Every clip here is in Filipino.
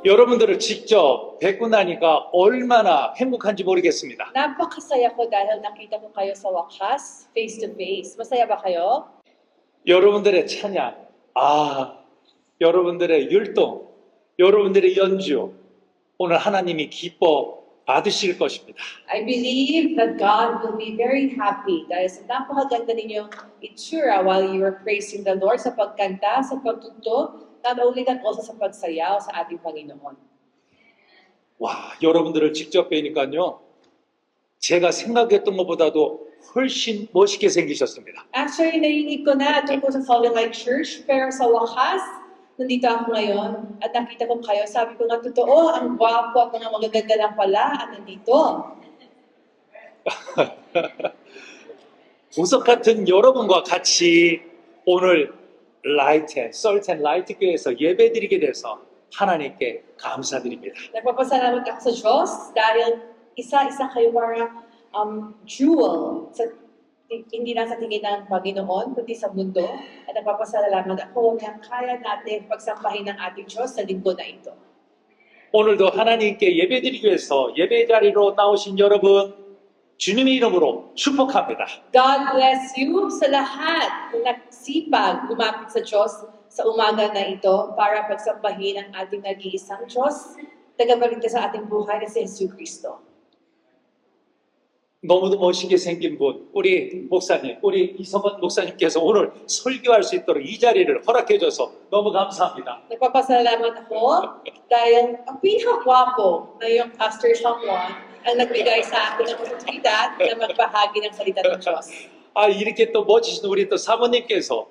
여러분들을 직접 뵙고 나니까 얼마나 행복한지 모르겠습니다. Napakasaya ko dahil nakita ko kayo sa wakas, face to face. Masaya ba kayo? 여러분들의 찬양, 여러분들의 율동, 여러분들의 연주, 오늘 하나님이 기뻐 받으실 것입니다. I believe that God will be very happy dahil sa napakaganda ninyong itsura while you were praising the Lord sa pagkanta, sa pagtugtog, not only that also sa pagsayaw sa ating Panginoon. 와, 여러분들을 직접 뵈니까요, 제가 생각했던 것보다도 훨씬 멋있게 생기셨습니다. Actually, narinig ko na tungkol sa Salt Lake Church, pero sa wakas, nandito ako ngayon at nakita ko kayo. Sabi ko nga, totoo, ang gwapo at mga magaganda lang pala at nandito. 보석 같은 여러분과 같이 오늘 썰텐 라이트 교회에서 예배드리게 돼서 하나님께 감사드립니다. Nagpapasalamat ako sa Diyos dahil isa-isa kayo parang jewel, hindi lang sa tingin ng Panginoon, kundi sa mundo. At nagpapasalamat ako na kaya natin pagsampahin ng ating Diyos sa linggo na ito. 오늘도 하나님께 예배드리기 위해서 예배 자리로 나오신 여러분, 주님의 이름으로 축복합니다. God bless you sa lahat na nagsipag lumapit sa Diyos sa umaga na ito para pagsampahin ang ating nag-iisang Diyos, tagapagligtas sa ating buhay na si Jesu Cristo. 너무도 멋있게 생긴 분, 우리 목사님, 우리 이성원 목사님께서 오늘 설교할 수 있도록 이 자리를 허락해 줘서 너무 감사합니다. Nagpapasalamat ako dahil ang pinakagwapo na yung Pastor Samuel ang nagbigay sa akin ng oportunidad na magbahagi ng salita ng Diyos. 이렇게 또 멋지신 우리 또 사모님께서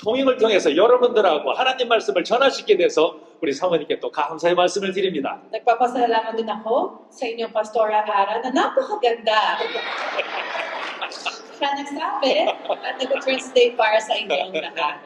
통역을 통해서 여러분들하고 하나님 말씀을 전할 수 있게 돼서 우리 사모님께 또 감사의 말씀을 드립니다. Nagpapasalamat din ako sa inyong Pastora Ara na napakaganda. Siya nagsabi at nag-translate para sa inyong lahat.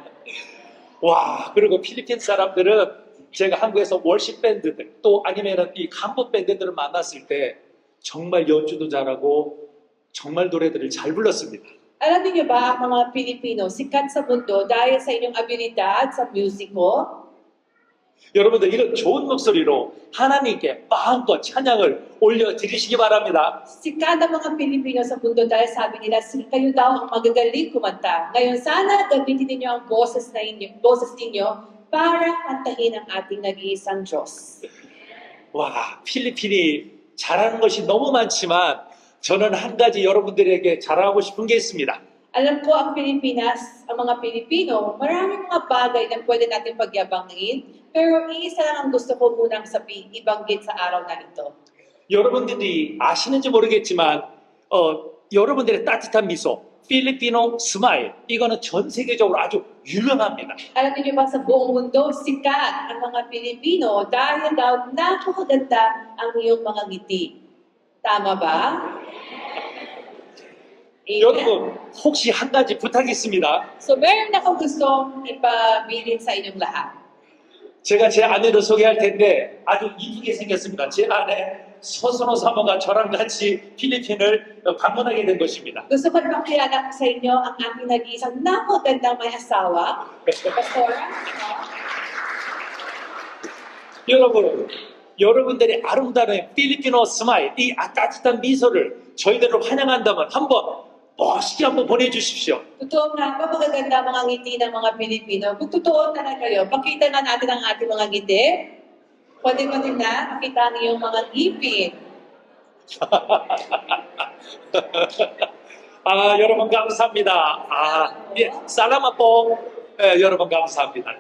와, 그리고 필리핀 사람들은 제가 한국에서 월십 밴드들 또 아니면은 이 간부 밴드들을 만났을 때 정말 연주도 잘하고 정말 노래들을 잘 불렀습니다. Alam niyo ba ang mga Pilipino sikat sa mundo dahil sa inyong abilidad sa musiko? 여러분들 이런 좋은 목소리로 하나님께 마음껏 찬양을 올려드리시기 바랍니다. Sikat ang mga Pilipino sa mundo dahil sabi nila, kayo daw ang magagaling kumanta. Ngayon, sana gamitin ninyo ang boses ninyo para kantahin ang ating nag-iisang Diyos. 와, 필리핀이 잘하는 것이 너무 많지만 저는 한 가지 여러분들에게 자랑하고 싶은 게 있습니다. Alam ko ang Pilipinas, ang mga Pilipino, maraming mga bagay na pwede natin pagyabangin, pero iisa lang ang gusto ko munang ibanggit sa araw na ito. 여러분들이 아시는지 모르겠지만 여러분들의 따뜻한 미소, 필리피노 스마일, 이거는 전 세계적으로 아주 유명합니다. Alam niyo ba sa buong mundo, sikat ang mga Pilipino dahil daw napakaganda ang iyong mga ngiti. Tama ba? 여러분, 혹시 한 가지 부탁이 있습니다. So, meron akong gustong ipabilin sa inyong lahat. 제가 제 아내를 소개할 텐데 아주 이쁘게 생겼습니다. 제 아내 서선호 사모가 저랑 같이 필리핀을 방문하게 된 것입니다. Gusto ko ipakilala sa inyo ang aking nag-iisang napakagandang may asawa, Pastora. 여러분들의 아름다운 필리핀어 스마일, 이 따뜻한 미소를 저희들을 환영한다면 한번 멋있게 한번 보내주십시오. Totoo nga, magaganda mga ngiti ng mga Pilipino. Kung totoo talaga kayo, pakita nga natin ang ating mga ngiti. Pwede mo din na, pakita ang iyong mga ngipin. 여러분 감사합니다. 예, 살라마뽕. 여러분 감사합니다.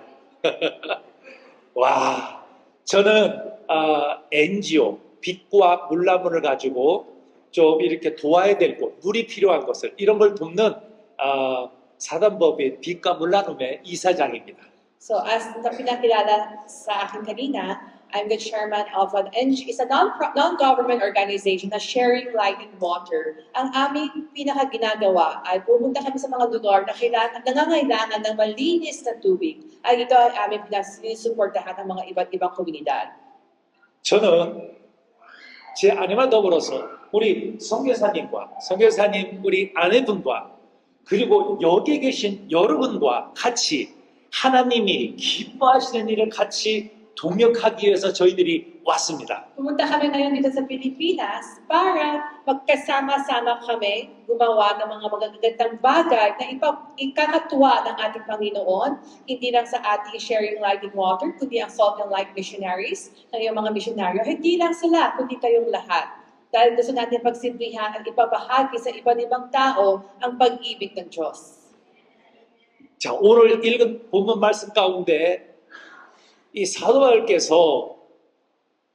와, 저는 NGO, 빛과 물나무를 가지고 좀 이렇게 도와야 될 곳, 물이 필요한 것을 이런 걸 돕는 사단법인 빛과 물나눔의 이사장입니다. So as na pinakilala sa akin kanina, I'm the chairman of it's a non-government organization na Sharing Light and Water. Ang aming pinakaginagawa ay pumunta kami sa mga lugar na nangangailangan ng malinis na tubig. Ay ito ay aming pinasuportahan ng mga iba't ibang komunidad. 저는 제 아내와 더불어서 우리 선교사님 우리 아내분과 그리고 여기 계신 여러분과 같이 하나님이 기뻐하시는 일을 같이 동역하기 위해서 저희들이 왔습니다. Pumunta kami ngayon dito sa Pilipinas para magkasama-sama kami gumawa ng mga magagandang bagay na ikakatuwa ng ating Panginoon, hindi lang sa ating Sharing Light and Water, kundi ang Salt and Light Missionaries, ng iyong mga misyonaryo, hindi lang sila, kundi kayong lahat. Dahil gusto natin pagsimplihan at ipabahagi sa iba't ibang tao ang pag-ibig ng Diyos. 자, 오늘 읽은 본문 말씀 가운데 이 사도 바울께서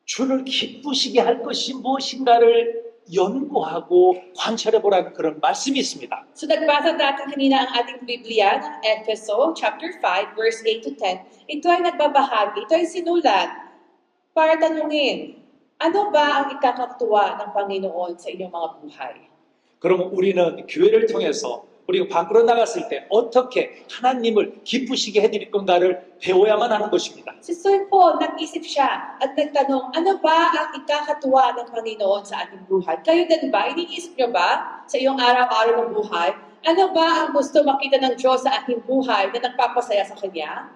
주를 기쁘시게 할 것이 무엇인가를 연구하고 관찰해 보라는 그런 말씀이 있습니다. So nagbasa natin kanina ang ating Biblia ng Efeso chapter 5 verse 8 to 10. Ito ay nagbabahagi, ito ay sinulat para tanungin, ano ba ang ikakatuwa ng Panginoon sa inyong mga buhay? 그러면 우리는 교회를 통해서 우리가 밖으로 나갔을 때 어떻게 하나님을 기쁘시게 해드릴 건가를 배워야만 하는 것입니다. Si Sir Paul, nag-isip siya at nagtanong, ano ba ang ikakatuwa ng Panginoon sa ating buhay? Kayo din ba? Iniisip niyo ba sa iyong araw-araw ng buhay? Ano ba ang gusto makita ng Diyos sa ating buhay na nagpapasaya sa Kanya?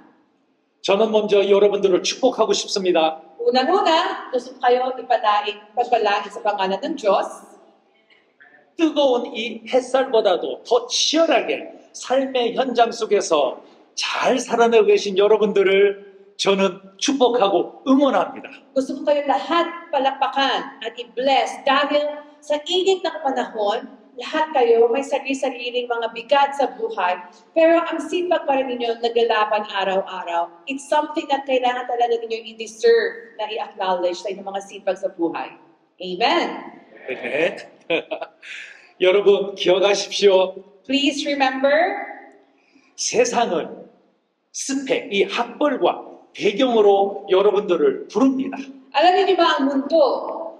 저는 먼저 여러분들을 축복하고 싶습니다. Unang-una, gusto ko kayo pagpalain sa pangalan ng Diyos. 뜨거운 이 햇살보다도 더 치열하게 삶의 현장 속에서 잘 살아내고 계신 여러분들을 저는 축복하고 응원합니다. Gusto ko kayo lahat palakpakan at i-bless dahil sa init ng panahon, lahat kayo may sarili-sariling mga bigat sa buhay, pero ang sipag pa rin ninyo naglalaban araw-araw. It's something na kailangan talaga ninyo i-deserve na i-acknowledge sa inyong mga sipag sa buhay. Amen! 네. 여러분 기억하십시오. Please remember, 세상은 스펙, 이 학벌과 배경으로 여러분들을 부릅니다. alam niyo ba ang mundo?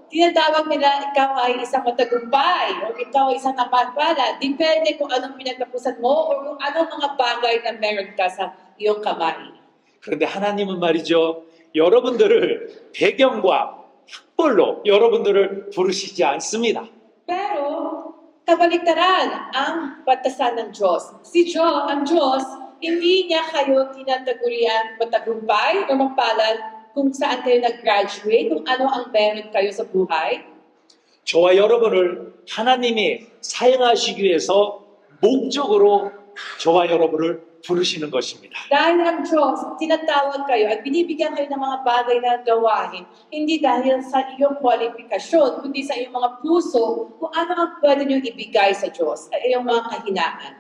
Tinatawag nila ikaw ay isang matagumpay o ikaw ay isang napagpala. Depende kung anong pinagtapusan mo o kung anong mga bagay na meron ka sa iyong kamay. 그런데 하나님은 말이죠. 여러분들을 배경과 학벌로 여러분들을 부르시지 않습니다. Pero, kabaliktaran ang batasan ng Diyos. Ang Diyos, hindi niya kayo tinatagurian matagumpay o mapalad kung saan kayo nag-graduate, kung ano ang meron kayo sa buhay. 저와 여러분을 하나님이 사용하시기 위해서 목적으로 저와 여러분을 부르시는 것입니다. Dahil ang Diyos, tinatawag kayo at binibigyan kayo ng mga bagay na gawain, hindi dahil sa iyong kwalifikasyon, kundi sa iyong mga puso, kung ano ang pwede niyong ibigay sa Diyos, ay iyong mga kahinaan.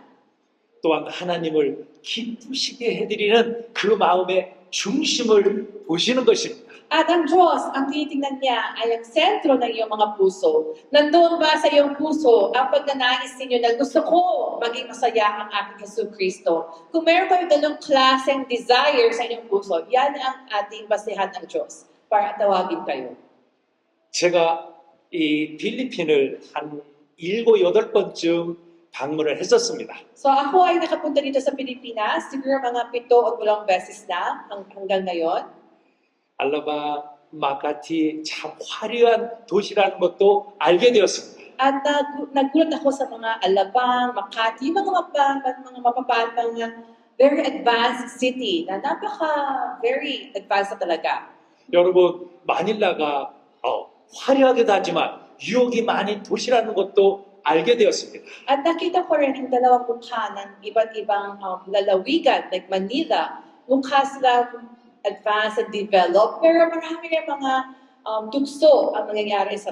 또한 하나님을 기쁘시게 해드리는 그 마음의 중심을 보시는 것입니다. At ang Diyos, ang tinitingnan niya ay ang sentro ng iyong mga puso. Nandoon ba sa iyong puso ang pagnanais ninyo na gusto ko maging masaya ang aking Jesu Kristo? Kung meron kayo ganong klaseng desire sa inyong puso, yan ang ating basehan ng Diyos para tawagin kayo. 제가 이 필리핀을 한 7, 8번쯤 방문을 했었습니다. So ako ay nakapunta dito sa Pilipinas, siguro mga 7 o 8 beses na hanggang ngayon. 알라바, 마카티 참 화려한 도시라는 것도 알게 되었습니다. At nagulat ako sa mga Alabang, Makati, mga mapapatang very advanced city na very advanced na talaga. 여러분, 마닐라가 화려하기도 하지만 유혹이 많은 도시라는 것도 알게 되었습니다. At nakita ko rin ang dalawang mukha ng iba't ibang lalawigan, like Manila, mukha sila advanced and developed, pero marami rin mga tukso ang nangyayari sa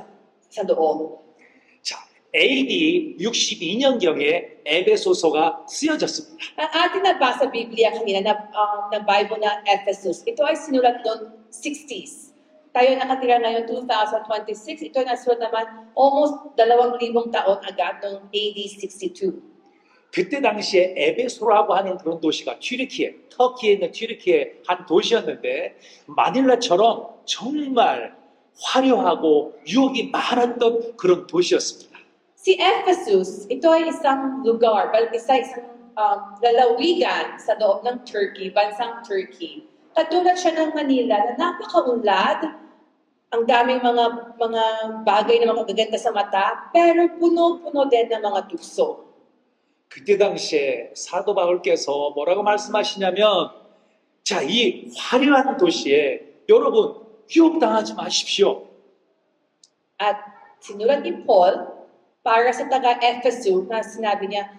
loob. 자, AD 62년경에 에베소서가 쓰여졌습니다. Ang ating nabasa sa Biblia kanina na Bible na Ephesus, ito ay sinulat noong 60s. Tayo nakatira ngayon 2026, ito ay nasulat naman almost 2,000 taon agad noong AD 62. 그때 당시에 에베소라고 하는 그런 도시가 튀르키예, 터키에 있는 튀르키예 한 도시였는데 마닐라처럼 정말 화려하고 유혹이 많았던 그런 도시였습니다. Si Ephesus, ito ay isang lugar, isang lalawigan sa loob ng Turkey, bansang Turkey. Katulad siya ng Manila na napakaunlad, ang daming mga bagay na magaganda sa mata, pero puno-puno din ng mga tukso. 그때 당시에 사도 바울께서 뭐라고 말씀하시냐면 자, 이 화려한 도시에 여러분 위협당하지 마십시오. At sinulat ni Paul para sa taga-Ephesus na sinabi niya,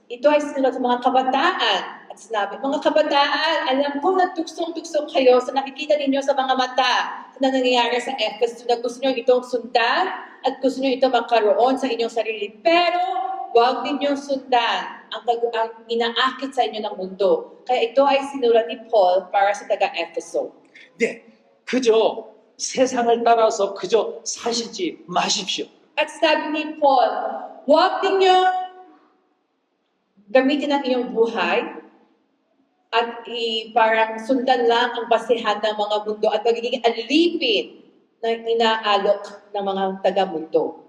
ito ay sinulat sa mga kabataan. At sinabi, mga kabataan, alam ko na tuksong-tuksong kayo sa nakikita ninyo sa mga mata na nangyayari sa Ephesus na gusto niyo itong sundan at gusto niyo itong makaroon sa inyong sarili. Pero huwag ninyong sundan ang inaakit sa inyo ng mundo. Kaya ito ay sinulat ni Paul para sa taga-Ephesus. 네, 그저 세상을 따라서 그저 사시지 마십시오. At sabi ni Paul, huwag ninyo gamitin ang iyong buhay at parang sundan lang ang basihan ng mga mundo at magiging alipin na inaalok ng mga taga-mundo.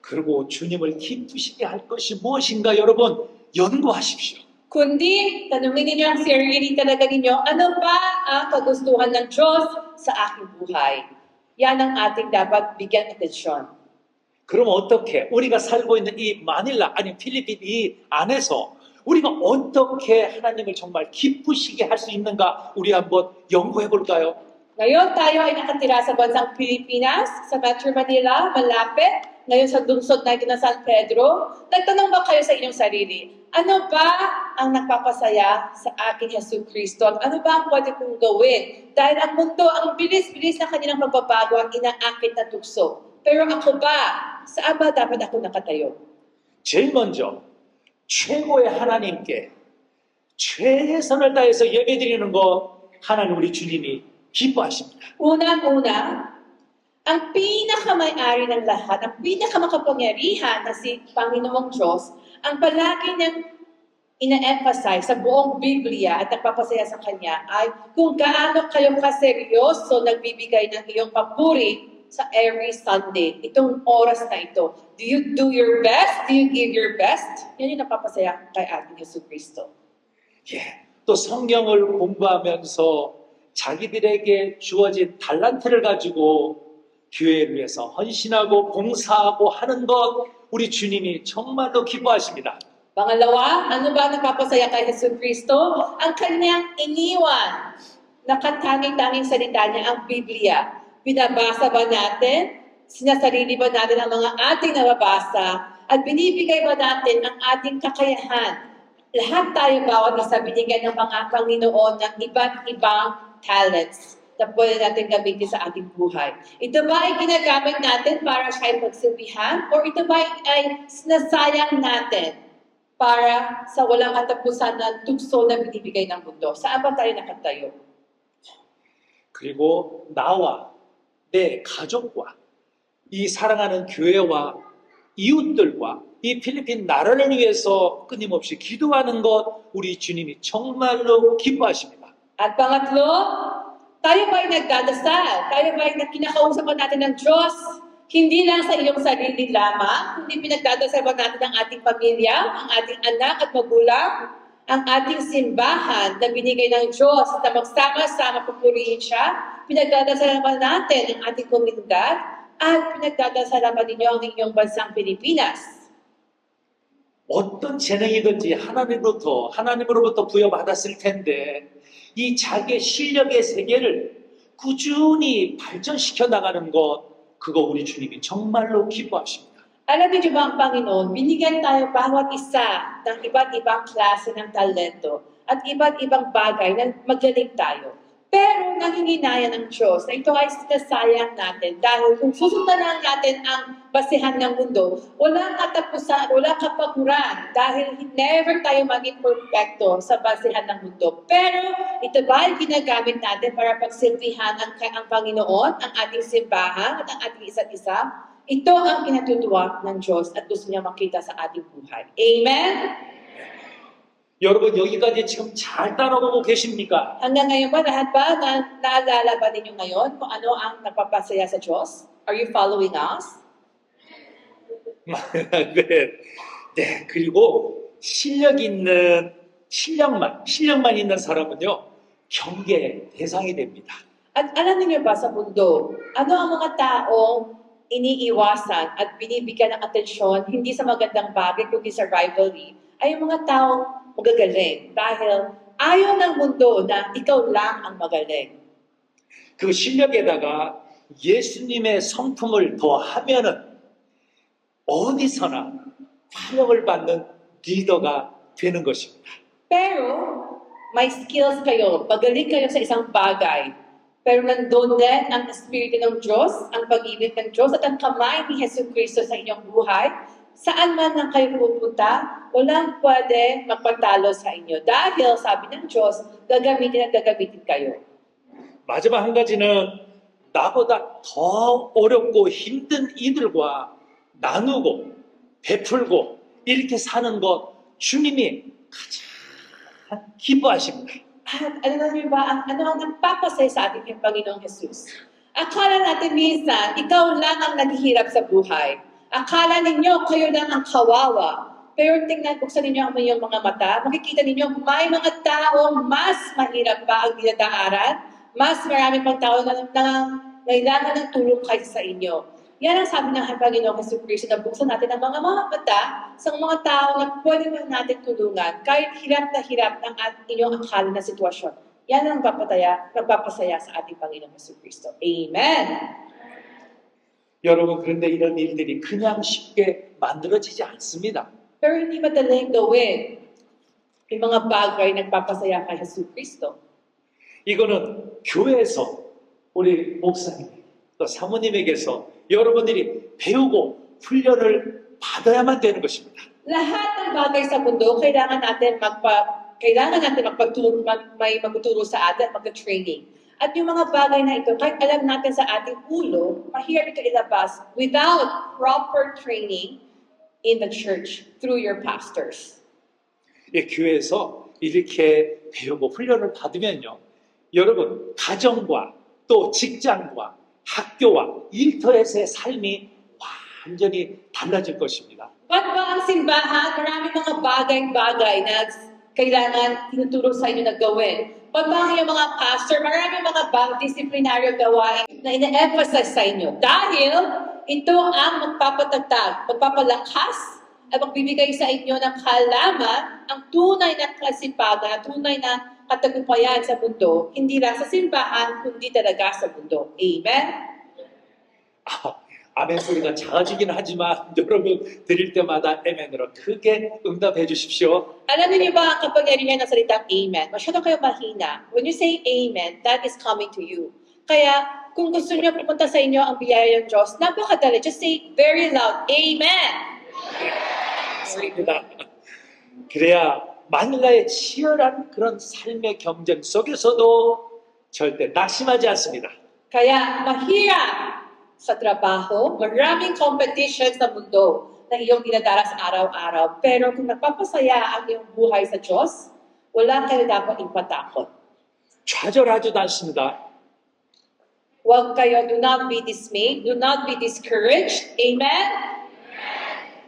그리고 주님을 기쁘시게 할 것이 무엇인가 여러분 연구하십시오. Kundi, tanungin ninyo ang sarili talaga ninyo, ano ba ang kagustuhan ng Diyos sa aking buhay? Yan ang ating dapat bigyan atensyon. 그럼 어떻게 우리가 살고 있는 이 마닐라 아니 필리핀 이 안에서 우리가 어떻게 하나님을 정말 기쁘시게 할 수 있는가 우리 한번 연구해 볼까요? Ngayon tayo ay nakatira sa bansang Pilipinas, sa Metro Manila, malapit, ngayon sa lungsod na ito ng San Pedro. Nagtanong ba kayo sa inyong sarili, ano ba ang nagpapasaya sa aking Hesus Kristo? At ano ba ang pwede kong gawin? Dahil ang mundo, ang bilis-bilis na kanilang pagbabago, ang inaakit na tukso. Pero ako ba, saan ba dapat ako nakatayo? 제일 먼저 최고의 하나님께 최선을 다해서 예배드리는 것 하나님 우리 주님이 기뻐하십니다. Unang-una, ang pinakamay-ari ng lahat, ang pinakamakapangyarihan na si Panginoong Diyos, ang palagi niyang ina-emphasize sa buong Biblia at nagpapasaya sa Kanya ay kung gaano kayo kaseryoso nagbibigay ng iyong papuri sa every Sunday, itong oras na ito. Do you do your best? Do you give your best? Yan yung napapasaya kay ating Hesus Kristo. 예, 또 성경을 공부하면서 자기들에게 주어진 달란트를 가지고 교회를 위해서 헌신하고 봉사하고 하는 것 우리 주님이 정말로 기뻐하십니다. Pangalawa, ano ba nagpapasaya kay Hesus Kristo? Ang kanyang iniwan. Nakatanging-tanging salita niya ang Biblia. Binabasa ba natin? Sinasarili ba natin ang mga ating nababasa? At binibigay ba natin ang ating kakayahan? Lahat tayo, bawat isa, binigyan ng mga Panginoon ng iba't ibang talents na pwede natin gamitin sa ating buhay. Ito ba ay ginagamit natin para siya ay pagsilbihan? Or ito ba ay sinasayang natin para sa walang katapusan na tukso na binibigay ng mundo? Saan ba tayo nakatayo? 그리고 나와 내 가족과 이 사랑하는 교회와 이웃들과 이 필리핀 나라를 위해서 끊임없이 기도하는 것 우리 주님이 정말로 기뻐하십니다. At pangatlo, tayo ba ay nagdadasal? Tayo ba ay kinakausap natin ng Diyos? Hindi lang sa iyong sarili lamang, hindi pinagdadasal ba natin ang ating pamilya, ang ating anak at magulang, ang ating simbahan na binigay ng Diyos na magsama-sama pupurihin siya, pinagdadasal ba natin ang ating komunidad, at pinagdadasal ba ninyo ang inyong bansang Pilipinas? 어떤 재능이든지 하나님으로부터 부여받았을 텐데 이 자기의 실력의 세계를 꾸준히 발전시켜 나가는 것 그거 우리 주님이 정말로 기뻐하십니다. Alam niyo ba ang Panginoon, binigyan tayo bawat isa ng iba't ibang klase ng talento at iba't ibang bagay na magaling tayo. Pero nanginginaya ng Diyos na ito ay sinasayang natin dahil kung susundan lang natin ang basihan ng mundo, walang katapusan, walang kapaguran dahil never tayo maging perfecto sa basihan ng mundo. Pero ito ba ay ginagamit natin para pagsilbihan ang Panginoon, ang ating simbahan at ang ating isa't isa? Ito ang kinatutuwa ng Diyos at gusto niya makita sa ating buhay. Amen? 여러분 여기까지 지금 잘 따라오고 계십니까? Hanggang ngayon ba, lahat ba naalala ba ninyo ngayon kung ano ang nagpapasaya sa Diyos? Are you following us? 네. 네, 그리고 실력만 있는 사람은요, 경계 대상이 됩니다. At alam niyo ba sa mundo, ano ang mga taong iniiwasan at binibigyan ng atensyon hindi sa magandang bagay kundi sa rivalry, ay yung mga taong magagaling dahil ayaw ng mundo na ikaw lang ang magaling. 그 실력에다가 예수님의 성품을 더하면은 어디서나 환영을 받는 리더가 되는 것입니다. Pero, may skills kayo, magaling kayo sa isang bagay. Pero nandun din ang Espiritu ng Diyos, ang pag-ibig ng Diyos, at ang kamay ni Jesu Cristo sa inyong buhay. Saan man lang kayo pupunta, walang pwede magpatalo sa inyo. Dahil, sabi ng Diyos, gagamitin at gagamitin kayo. 마지막 한 가지는 나보다 더 어렵고 힘든 이들과 나누고 베풀고 이렇게 사는 것 주님이 가장 기뻐하십니다. At ano na niyo ba, ano ang nagpapasaya sa ating Panginoong Jesus? Akala natin minsan, ikaw lang ang naghihirap sa buhay. Akala ninyo, kayo lang ang kawawa. Pero tingnan, buksan ninyo ang iyong mga mata, makikita ninyo, may mga taong mas mahirap pa ang dinadaaran, mas marami pang tao na kailangan ng tulong kaysa sa inyo. Yan ang sabi ng Panginoong Jesus Cristo na buksan natin ang mga mata sa mga tao na pwede mo natin tulungan kahit hirap ng inyong akala na sitwasyon. Yan ang magpapasaya sa ating Panginoong Jesus Cristo. Amen! 여러분 그런데 이런 일들이 그냥 쉽게 만들어지지 않습니다. Pero hindi madaling gawin yung mga bagay nagpapasaya kay Jesus Cristo. 이거는 교회에서 우리 목사님 또 사모님에게서 여러분들이 배우고 훈련을 받아야만 되는 것입니다. Lahat ng bagay sa mundo, kailangan natin magtuturo sa atin, magta-training. At yung mga bagay na ito, kahit alam natin sa ating ulo, mahirap ito ilabas without proper training in the church through your pastors. 이 교회에서 이렇게 배우고 훈련을 받으면요. 여러분 가정과 또 직장과 학교와 일터에서의 삶이 완전히 달라질 것입니다. Ba't ba ang simbahan, marami mga bagay-bagay na kailangan tinuturo sa inyo na gawin? Ba't ba ang iyong mga pastor, marami mga disiplinaryo gawain na ina-emphasize sa inyo? Dahil ito ang magpapatatag, magpapalakas, at magbibigay sa inyo ng kalaman ang tunay na kasipagan, tunay na katagumpayan sa mundo, hindi lang sa simbahan, kundi talaga sa mundo. Amen? 아멘 소리가 작아지긴 하지만 여러분 드릴 때마다 아멘으로 크게 응답해 주십시오. Alam niyo ba ang kapangyarihan ng salitang amen? Masyado kayo mahina. When you say amen, that is coming to you. Kaya kung gusto niyo pupunta sa inyo ang biyaya ng Diyos, napakadali. Just say very loud, amen! 맞습니다. 그래야 마닐라의 치열한 그런 삶의 경쟁 속에서도 절대 낙심하지 않습니다. Kaya mahirap sa trabaho, maraming competition sa mundo na iyong dinadaras araw-araw. Pero kung nagpapasaya ang iyong buhay sa Diyos, wala kayo dapat ipatakot. 좌절하지도 않습니다. Huwag kayo, do not be dismayed, do not be discouraged. Amen?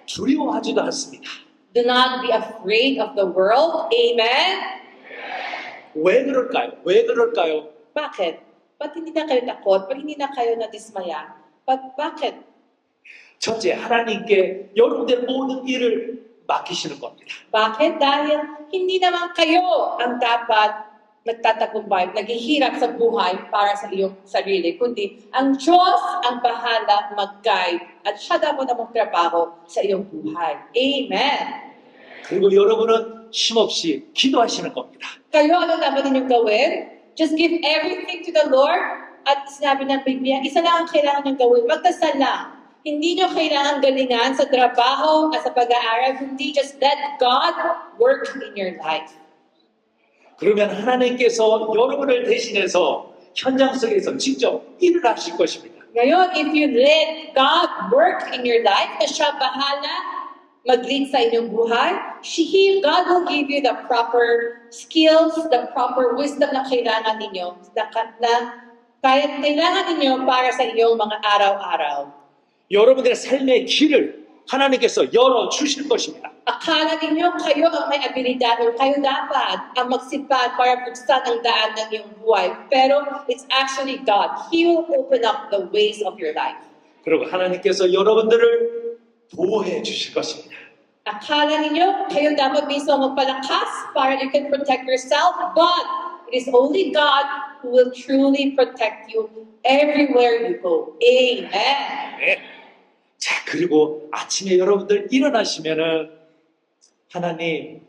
두려워하지도 않습니다. Do not be afraid of the world. Amen? 왜 그럴까요? 왜 그럴까요? Bakit? Ba't hindi na kayo takot? Ba't hindi na kayo nadismaya? Bakit? 첫째, 하나님께 여러분들의 모든 일을 맡기시는 겁니다. Bakit? Dahil hindi naman kayo ang dapat nagtatagumpay, naghihirap sa buhay para sa iyong sarili, kundi ang Diyos ang bahala mag-guide at siya dapat ang magtrabaho sa iyong buhay. Amen! 그리고 여러분은 쉼없이 기도하시는 겁니다. Kayo, ano dapat ninyong gawin? Just give everything to the Lord. At sinabi ng Biblia, isa lang ang kailangan niyong gawin. Magdasal lang. Hindi niyo kailangan galingan sa trabaho at sa pag-aaral, kundi just let God work in your life. 그러면 하나님께서 여러분을 대신해서 현장 속에서 직접 일을 하실 것입니다. Ngayon, if you let God work in your life, na siya bahala mag-lead sa inyong buhay, God will give you the proper skills, the proper wisdom na kailangan ninyo, kailangan ninyo para sa iyong mga araw-araw. 여러분들의 삶의 길을 하나님께서 열어주실 것입니다. Akala ninyo kayo ang may abilidad o kayo dapat ang magsipag para buksan ang daan ng iyong buhay. Pero it's actually God. He will open up the ways of your life. 그리고 하나님께서 여러분들을 보호해 주실 것입니다. Akala ninyo kayo dapat mismo magpalakas para you can protect yourself. But it is only God who will truly protect you everywhere you go. Amen. 네. 자, 그리고 아침에 여러분들 일어나시면은 하나님,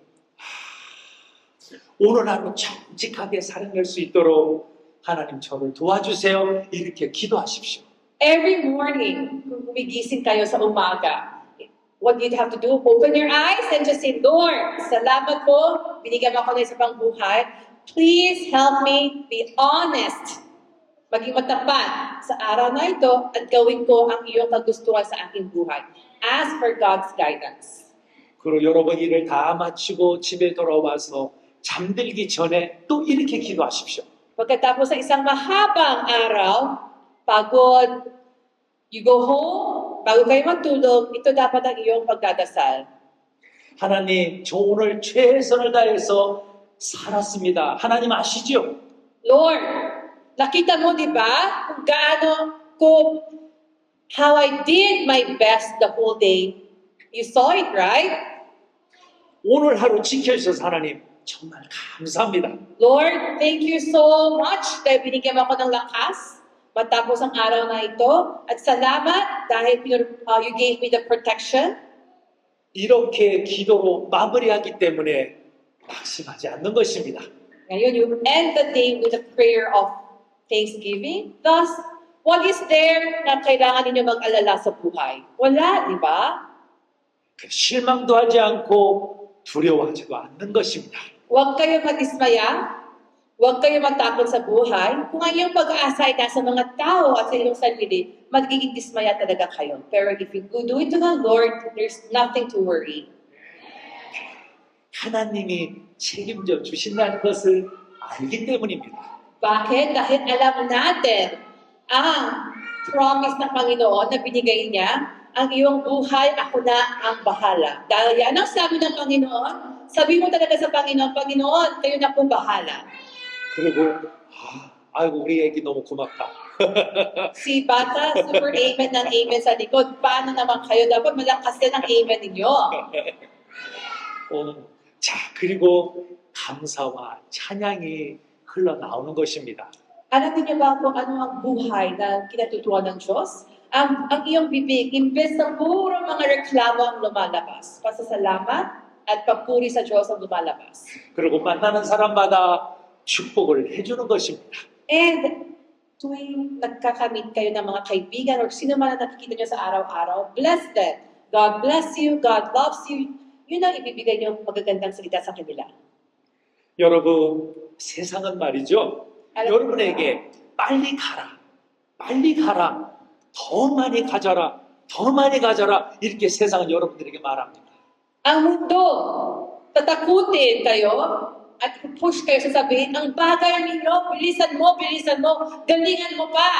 오늘 하루 정직하게 살아낼 수 있도록 하나님 저를 도와주세요. 이렇게 기도하십시오. Every morning, kung gumigising kayo sa umaga, what you'd have to do, open your eyes and just say, Lord, salamat po, binigyan mo ako ng isa pang buhay. Please help me be honest. Maging matapat sa araw na ito at gawin ko ang iyong kagustuhan sa aking buhay. Ask for God's guidance. 그리고 여러분 일을 다 마치고 집에 돌아와서 잠들기 전에 또 이렇게 기도하십시오. Pagkatapos sa isang mahabang araw, pagod, you go home, bago kayo matulog, ito dapat ang iyong pagdadasal. 하나님, 저 오늘 최선을 다해서 살았습니다. 하나님 아시죠? Lord, nakita mo, di ba, kung gaano ko, how I did my best the whole day. You saw it, right? 오늘 하루 지켜주셔서 하나님 정말 감사합니다. Lord, thank you so much dahil binigyan mo ako ng lakas matapos ang araw na ito. At salamat dahil you gave me the protection. 이렇게 기도로 마무리하기 때문에 낙심하지 않는 것입니다. Ngayon, you end the day with a prayer of thanksgiving. Thus, what is there na kailangan ninyo mag-alala sa buhay? Wala, di ba? 실망도 하지 않고 두려워하지도 않는 것입니다. Huwag kayo madismaya. Huwag kayo matakot sa buhay. Kung ang iyong pag-aasa ay nasa mga tao at sa iyong sarili, magiging dismaya talaga kayo. Pero if you do it to the Lord, there's nothing to worry. 하나님이 책임져 주신다는 것을 알기 때문입니다. Bakit? Dahil alam natin ang promise ng Panginoon na binigay niya, ang iyong buhay, ako na ang bahala. Dahil yan ang sabi ng Panginoon, sabi mo talaga sa Panginoon, Panginoon, kayo na po bahala. 그리고 아이고 우리 애기 너무 고맙다. Si Bata, super amen ng amen sa likod. Paano naman kayo? Dapat malakas din ang amen ninyo. 자, 그리고 감사와 찬양이 흘러나오는 것입니다. Alam niyo ba kung ano ang buhay na kinatutuan ng Diyos? Ang iyong bibig, imbes na puro mga reklamo ang lumalabas. Pasasalamat at papuri sa Diyos ang lumalabas. 그리고 만나는 사람마다 축복을 해주는 것입니다. And tuwing nagkakamit kayo ng mga kaibigan or sino man na nakikita nyo sa araw-araw, bless them. God bless you, God loves you. Yun ang ibibigay nyo magagandang salita sa kanila. 여러분, 세상은 말이죠. 여러분에게 빨리 가라, 빨리 가라, 더 많이 가져라, 더 많이 가져라. 이렇게 세상은 여러분들에게 말합니다. Ang mundo, tatakutin kayo at push kayo sasabihin, ang bagay ninyo, bilisan mo, galingan mo pa.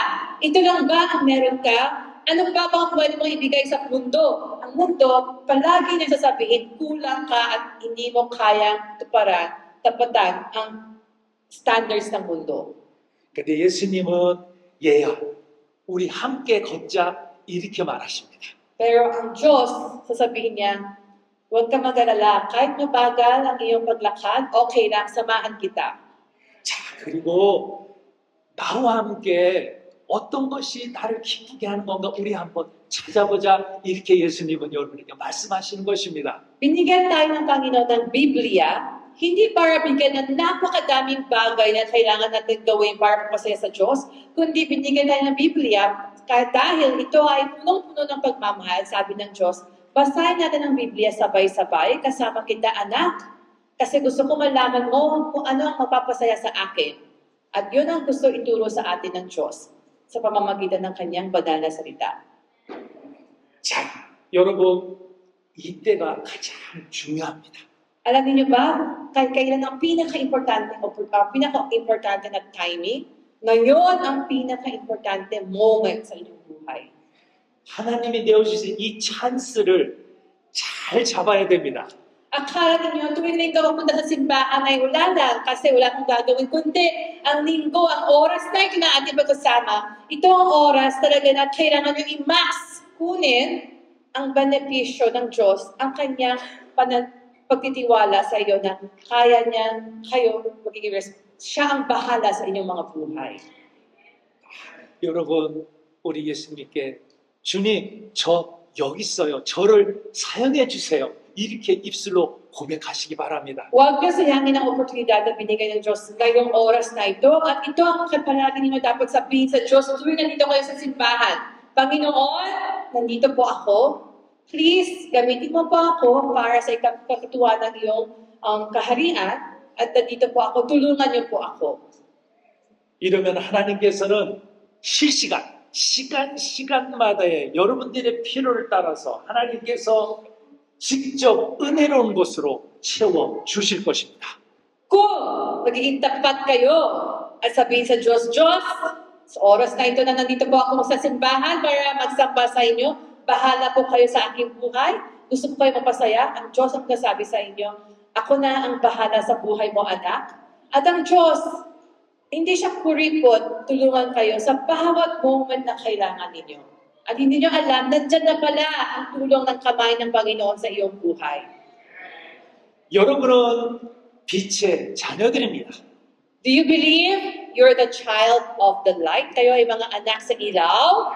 Ito lang ba ang meron ka? Ano pa bang pwede mong ibigay sa mundo? Ang mundo, palagi na sasabihin, kulang ka at hindi mo kayang tapatan ang standards ng mundo. 근데 예수님은 얘야, 우리 함께 걷자 이렇게 말하십니다. Pero ang Diyos, sasabihin niya, huwag ka mag-alala, kahit mabagal ang iyong paglakad, okay lang, samahan kita. 자, 그리고 나와 함께 어떤 것이 나를 기쁘게 하는 건가 우리 한번 찾아보자 이렇게 예수님은 여러분에게 말씀하시는 것입니다. Binigyan tayo ng Panginoon ng Biblia, hindi para bigyan ng napakadaming bagay na kailangan natin gawin para pasaya sa Diyos, kundi binigyan tayo ng Biblia dahil ito ay punong-puno ng pagmamahal, sabi ng Diyos. Basahin natin ang Biblia sabay-sabay, kasama kita anak, kasi gusto ko malaman mo kung ano ang magpapasaya sa akin. At yun ang gusto ituro sa atin ng Diyos sa pamamagitan ng kanyang banal na salita. 자, 여러분, 이때가 가장 중요합니다. Alam niyo ba, kailan ang pinaka-importante na timing? Ngayon ang pinaka-importante moment sa inyong buhay. 하나님이 내어주신 이 찬스를 잘 잡아야 됩니다. Akala ninyo, tuwing linggo pupunta sa simbahan ay wala lang kasi wala akong gagawin. Kundi, ang linggo, ang oras na ito na ating pagkasama, ito ang oras talaga na kailangan nyo i-max. Kunin ang benepisyo ng Diyos, ang kanyang pagtitiwala sa iyo na kaya niya kayo magiging siya ang bahala sa inyong mga buhay. 여러분, 우리 예수님께 주님, 저 여기 있어요. 저를 사용해 주세요. 이렇게 입술로 고백하시기 바랍니다. Huwag niyo sayangin ang oportunidad na binigay ng Diyos ngayong oras na ito. At ito ang palagi ninyo dapat sabihin sa Diyos tuwing nandito kayo sa simbahan. Panginoon, nandito po ako. Please, gamitin mo po ako para sa ikakatuwa ng iyong kaharian. At nandito po ako, tulungan niyo po ako. 이러면 하나님께서는 시간마다의 여러분들의 필요를 따라서 하나님께서 직접 은혜로운 곳으로 채워 주실 것입니다. Kung magiging tapat kayo at sabihin sa Diyos, Diyos, sa oras na ito na nandito po ako sa simbahan para magsamba sa inyo, bahala po kayo sa aking buhay. Gusto ko kayo mapasaya. Ang Diyos ang nasabi sa inyo, ako na ang bahala sa buhay mo, anak. At ang Diyos, hindi siya kuripot, tulungan kayo sa bawat moment na kailangan ninyo. At hindi nyo alam, nandyan na pala ang tulong ng kamay ng Panginoon sa iyong buhay. 여러분은 빛의 자녀들입니다. Do you believe you're the child of the light? Kayo ay mga anak sa ilaw?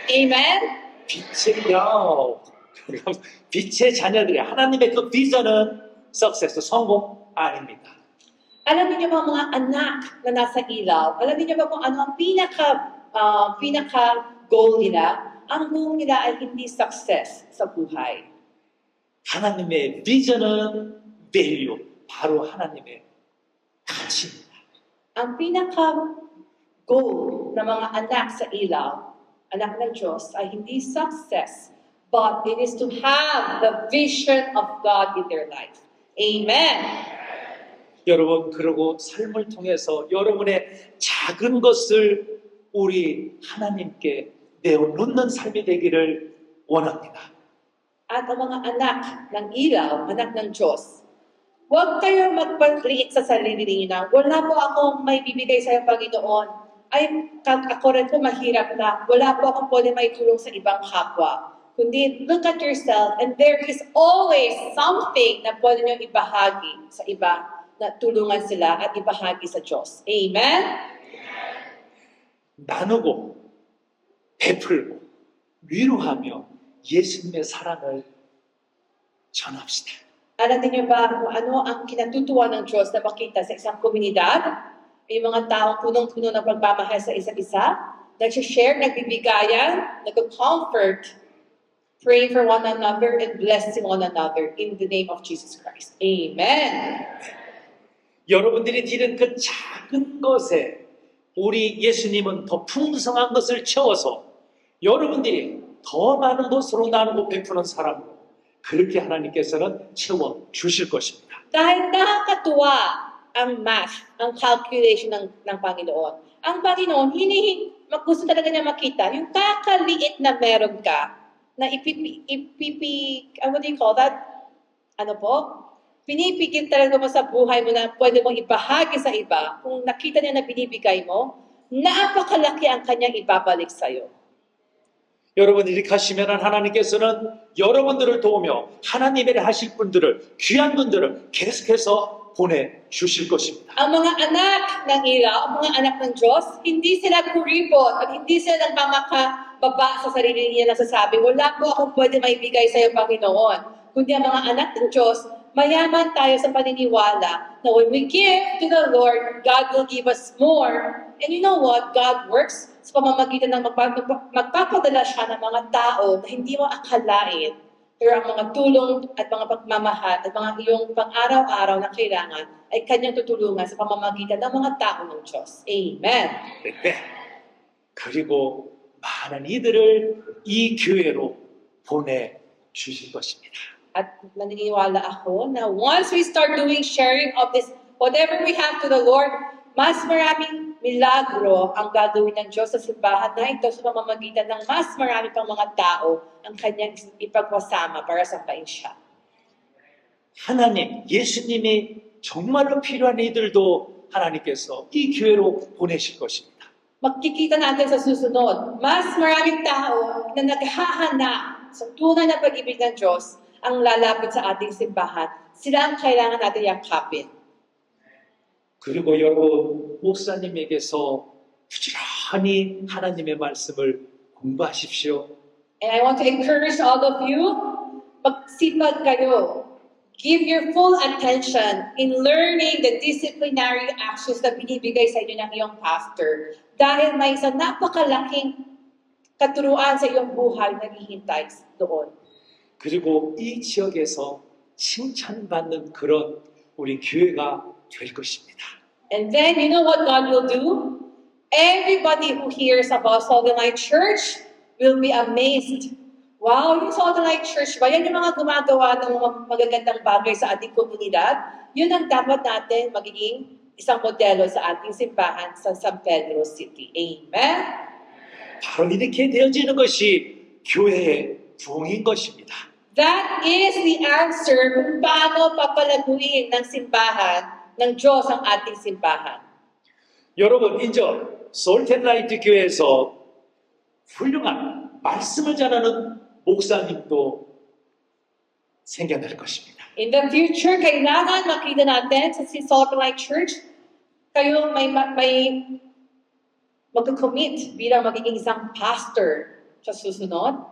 Amen? 빛의 빛의 자녀들이 하나님의 그 비전은 석세스 성공 아닙니다. Alam niyo ba mga anak na nasa ilaw? Alam niyo ba kung ano ang pinaka-goal nila? Ang goal nila ay hindi success sa buhay. 하나님의 비전은 value, 바로 하나님의 가치입니다. Ang pinaka-goal ng mga anak sa ilaw, anak ng Diyos, ay hindi success, but it is to have the vision of God in their life. Amen. 여러분, 그러고 삶을 통해서 여러분의 작은 것을 우리 하나님께 내어놓는 삶이 되기를 원합니다. At ang mga anak ng ilaw, anak ng Diyos, huwag kayo magpaliit sa sarili ninyo na, wala po akong may bibigay sa iyo, Panginoon. Ay, ako rin po mahirap na, wala po akong pwede may tulong sa ibang kapwa. Kundi, look at yourself and there is always something na pwede nyo ibahagi sa iba na tulungan sila at ibahagi sa Diyos. Amen? 나누고 베풀고 위로하며 예수님의 사랑을 전합시다. Alam niyo ba kung ano ang kinatutuwa ng Diyos na makita sa isang komunidad? Yung mga taong punong-puno ng pagmamahal sa isa't isa, nag-share, nagbibigayan, nag-comfort, praying for one another and blessing one another in the name of Jesus Christ. Amen. 여러분들이 드린 그 작은 것에 우리 예수님은 더 풍성한 것을 채워서 여러분들이 더 많은 것으로 나누고 베푸는 사람으로 그렇게 하나님께서는 채워 주실 것입니다. Dahil nakakatuwa ang math, ang calculation ng Panginoon. Ang Panginoon, gusto talaga niya makita, yung kakaliit na meron ka, na what do you call that? Ano po? Pinipigil talaga mo sa buhay mo na pwede mong ibahagi sa iba. Kung nakita niya na binibigay mo, napakalaki ang kanyang ibabalik sa'yo. 여러분 이렇게 하시면 하나님께서는 여러분들을 도우며 하나님의 하실 분들을 귀한 분들을 계속해서 보내주실 것입니다. Ang mga anak ng ilaw, ang mga anak ng Diyos, hindi sila kuripot at hindi sila nagmamakababa sa sarili niya na sasabi, wala po akong pwede maibigay sa iyo, Panginoon. Kundi ang mga anak ng Diyos, mayaman tayo sa paniniwala na when we give to the Lord, God will give us more. And you know what? God works sa pamamagitan ng magpapadala siya ng mga tao na hindi mo akalain. Pero ang mga tulong at mga pagmamahal at mga iyong pang-araw-araw na kailangan ay kanyang tutulungan sa pamamagitan ng mga tao ng Diyos. Amen. 네. 그리고 많은 이들을 이 교회로 보내주실 것입니다. At naniniwala ako na once we start doing sharing of this, whatever we have to the Lord, mas maraming milagro ang gagawin ng Diyos sa simbahan na ito sa pamamagitan ng mas marami pang mga tao ang kanyang ipagpasama para sambahin siya. 하나님, 예수님이 정말로 필요한 이들도 하나님께서 이 교회로 보내실 것입니다. Magkikita natin sa susunod, mas maraming tao na naghahanap sa tunay na pag-ibig ng Diyos ang lalapit sa ating simbahan. Sila ang kailangan natin yakapin. 그리고 여러분, 목사님에게서 부지런히 하나님의 말씀을 공부하십시오. And I want to encourage all of you, magsipag kayo. Give your full attention in learning the disciplinary actions na binibigay sa inyo ng iyong pastor. Dahil may isang napakalaking katuruan sa iyong buhay na hihintay doon. 그리고 이 지역에서 칭찬받는 그런 우리 교회가 될 것입니다. And then, you know what God will do? Everybody who hears about Salt and Light Church will be amazed. Wow, yung Salt and Light Church ba? Yan yung mga gumagawa ng mga magagandang bagay sa ating komunidad. Yun ang dapat natin magiging isang modelo sa ating simbahan sa San Pedro City. Amen? 바로 이렇게 되어지는 것이 교회의 부흥인 것입니다. That is the answer kung paano papalaguin ng simbahan ng Diyos ang ating simbahan. 여러분, 이제 솔텐라이트 교회에서 훌륭한 말씀을 전하는 목사님도 생겨날 것입니다. In the future, kailangan makita natin sa Salt and Light Church, kayo may mag-commit bilang magiging isang pastor sa susunod.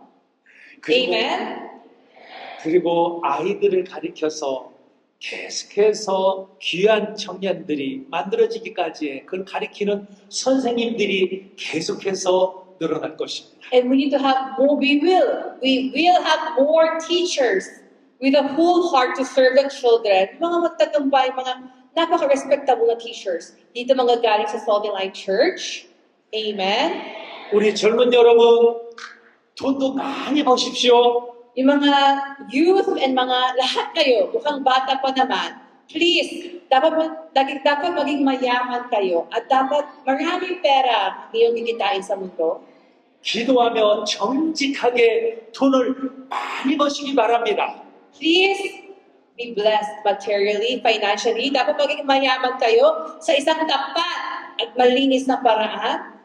그리고, Amen? 그리고 아이들을 가리켜서 계속해서 귀한 청년들이 만들어지기까지 그걸 가리키는 선생님들이 계속해서 늘어날 것입니다. And we need to have more, we will have more teachers with a whole heart to serve the children. Mga magtagumpay, mga napaka-respectable na teachers. Dito mga galing sa Salt and Light Church. Amen? 우리 젊은 여러분, 돈도 많이 버십시오. Yung mga youth and mga lahat kayo, mukhang bata pa naman, please, dapat maging mayaman kayo at dapat maraming pera ang iyong kikitain sa mundo. 기도하며 정직하게 돈을 많이 버시기 바랍니다. Please be blessed materially, financially. Dapat maging mayaman kayo sa isang tapat at malinis na paraan.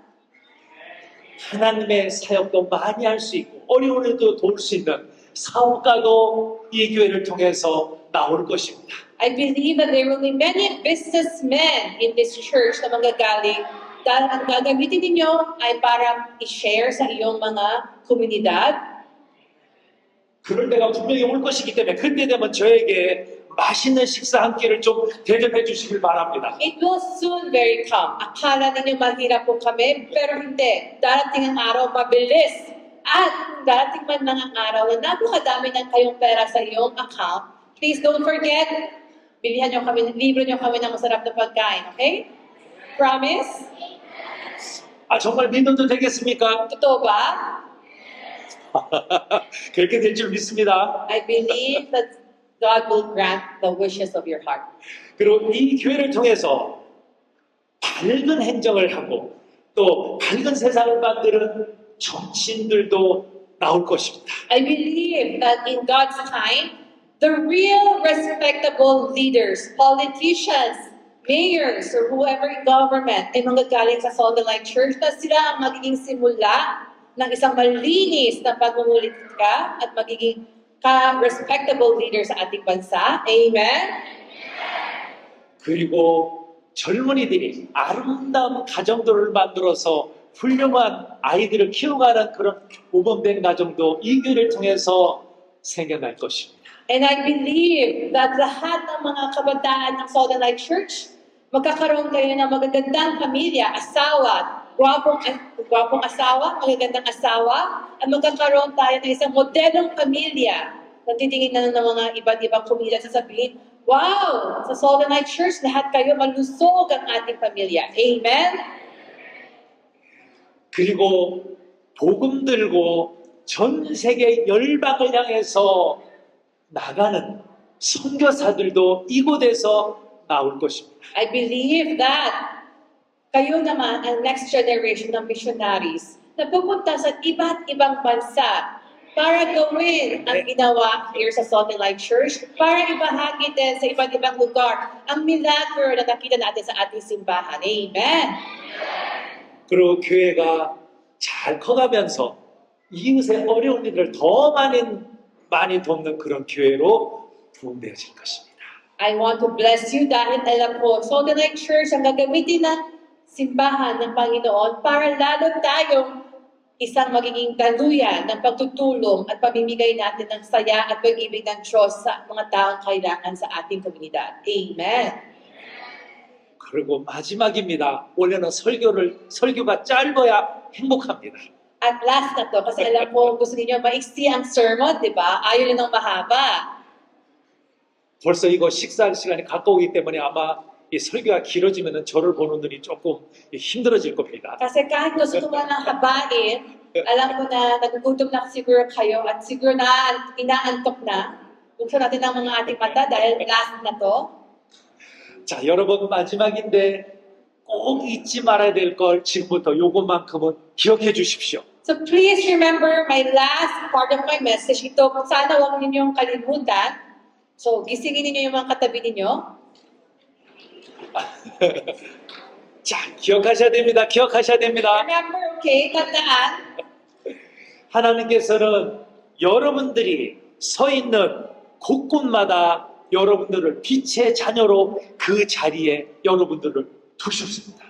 하나님의 사역도 많이 할 수 있고 어려운 일도 도울 수 있는 사업가도 이 교회를 통해서 나올 것입니다. I believe that there will be many businessmen in this church na manggagaling dahil ang gagamitin ninyo ay para i-share sa iyong mga komunidad. 그럴 때가 분명히 올 것이기 때문에 그때 되면 저에게 맛있는 식사 한 끼를 좀 대접해 주시길 바랍니다. It will soon very come. Akala ninyo mahirap po kami, pero hindi. Darating ang araw mabilis. At darating man lang ang araw na napakadami ng kayong pera sa iyong account. Please don't forget, bilihan nyo kami, libre nyo kami ng masarap na pagkain, okay? Promise? 아 정말 믿어도 되겠습니까? Totoo ba? 그렇게 될 줄 믿습니다. I believe that God will grant the wishes of your heart. 그리고 이 교회를 통해서 밝은 행정을 하고 또 밝은 세상을 만드는 정치인들도 나올 것입니다. I believe that in God's time, the real respectable leaders, politicians, mayors, or whoever in government ay manggagaling sa Salt and Light Church na sila ang magiging simula ng isang malinis na pagmumulitika at magiging ka-respectable leader sa ating bansa. Amen? 그리고 젊은이들이 아름다운 가정들을 만들어서 훌륭한 아이들을 키워가는 그런 모범된 가정도 이 교회를 통해서 생겨날 것입니다. And I believe that lahat ng mga kabataan ng Salt and Light Church, magkakaroon kayo ng magagandang pamilya, asawa, gwapong asawa, magagandang asawa, at magkakaroon tayo ng isang modelong pamilya. Natitingin na ng mga iba't ibang komunidad sasabihin, wow, sa Salt and Light Church, lahat kayo malusog ang ating pamilya. Amen? 그리고 복음 들고 전 세계 열방을 향해서 나가는 선교사들도 이곳에서 나올 것입니다. I believe that kayo naman ang next generation ng missionaries na pupunta sa iba't ibang bansa para gawin ang ginawa here sa Salt and Light Church, para ibahagi din sa iba't ibang lugar ang milagro na nakita natin sa ating simbahan. Amen! 그리고 교회가 잘 커가면서 이웃의 어려운 일을 더 많이 돕는 그런 교회로 부흥되어질 것입니다. I want to bless you dahil alam ko, so the night church ang gagamitin ng simbahan ng Panginoon para lalo tayong isang magiging daluyan ng pagtutulong at pamimigay natin ng saya at pag-ibig ng Diyos sa mga taong kailangan sa ating komunidad. Amen. 그리고 마지막입니다. 원래는 설교가 짧아야 행복합니다. At last na to, kasi alam ko gusto niyo maiksi ang sermon, di ba? Ayaw niyo ng mahaba. 벌써 이거 식사할 시간이 가까우기 때문에 아마 이 설교가 길어지면 저를 보는 눈이 조금 힘들어질 겁니다. Kasi kahit gusto ko man ng habain, alam ko na nagugutom na siguro kayo at siguro na inaantok na. Buksan natin ang mga ating mata dahil last na to. 자, 여러분 마지막인데 꼭 잊지 말아야 될 걸 지금부터 요것만큼은 기억해 주십시오. So please remember my last part of my message. Ito, sana huwag ninyong kalimutan. So gisingin ninyo yung mga katabi ninyo. 자, 기억하셔야 됩니다. 기억하셔야 됩니다. Remember, okay? Tandaan. 하나님께서는 여러분들이 서 있는 곳곳마다 여러분들을 빛의 자녀로 그 자리에 여러분들을 두셨습니다.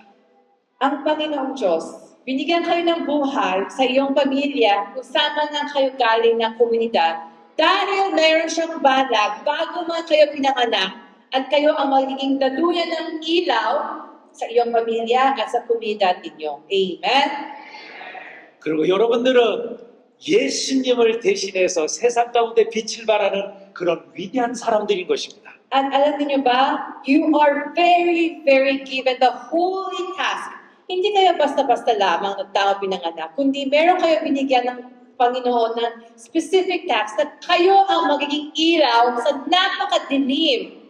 Ang Panginoong Diyos, binigyan kayo ng buhay sa iyong pamilya kung saan man ang kayo galing ng komunidad dahil mayroon siyang balag bago man kayo pinanganak at kayo ang magiging daluyan ng ilaw sa iyong pamilya at sa komunidad ninyo. Amen? 그리고 여러분들은 예수님을 대신해서 세상 가운데 빛을 발하는 그런 위대한 사람들인 것입니다. At alam niyo ba, you are very, very given the holy task. Hindi kayo basta-basta lamang na tao pinanganak, kundi meron kayo binigyan ng Panginoon ng specific task na kayo ang magiging ilaw sa napakadilim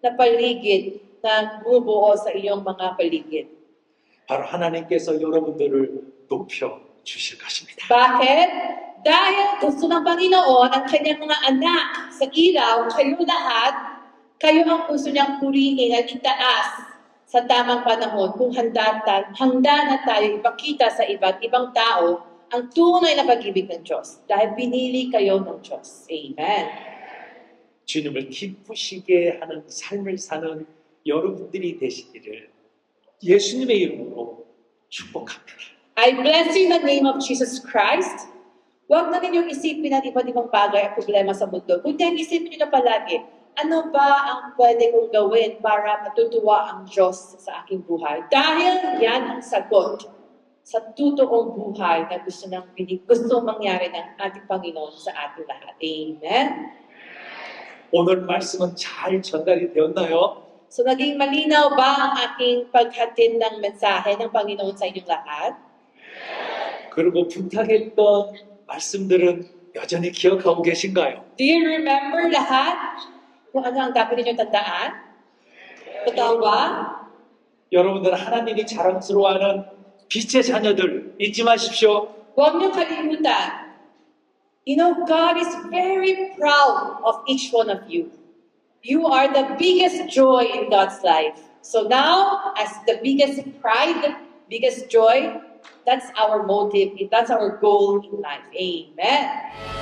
na paligid na bumubuo sa iyong mga paligid. 바로 하나님께서 여러분들을 높여 주실 것입니다. Bakit? Dahil gusto ng Panginoon ang kanyang mga anak sa ilaw, kayo lahat, kayo ang gusto niyang purihin at itaas sa tamang panahon kung handa na tayo ipakita sa iba't ibang tao ang tunay na pag-ibig ng Diyos. Dahil pinili kayo ng Diyos. Amen. 주님을 기쁘시게 하는 삶을 사는 여러분들이 되시기를 예수님의 이름으로 축복합니다. I bless you in the name of Jesus Christ. Huwag na ninyong isipin ang iba't ibang bagay at problema sa mundo. Kundi ang isipin nyo na palagi, ano ba ang pwede kong gawin para matutuwa ang Diyos sa aking buhay? Dahil yan ang sagot sa totoong buhay na gusto mangyari ng ating Panginoon sa ating lahat. Amen? 오늘 말씀은 잘 전달이 되었나요? So naging malinaw ba ang aking paghatid ng mensahe ng Panginoon sa inyong lahat? 그리고 부탁했던 말씀들은 여전히 기억하고 계신가요? Do you remember lahat? Kung ano ang dapat ninyong tandaan? Totoo ba? 여러분들 하나님이 자랑스러워하는 빛의 자녀들 잊지 마십시오. Huwag niyo kalimutan. You know, God is very proud of each one of you. You are the biggest joy in God's life. So now, as the biggest pride, biggest joy, that's our motive, that's our goal in life. Amen.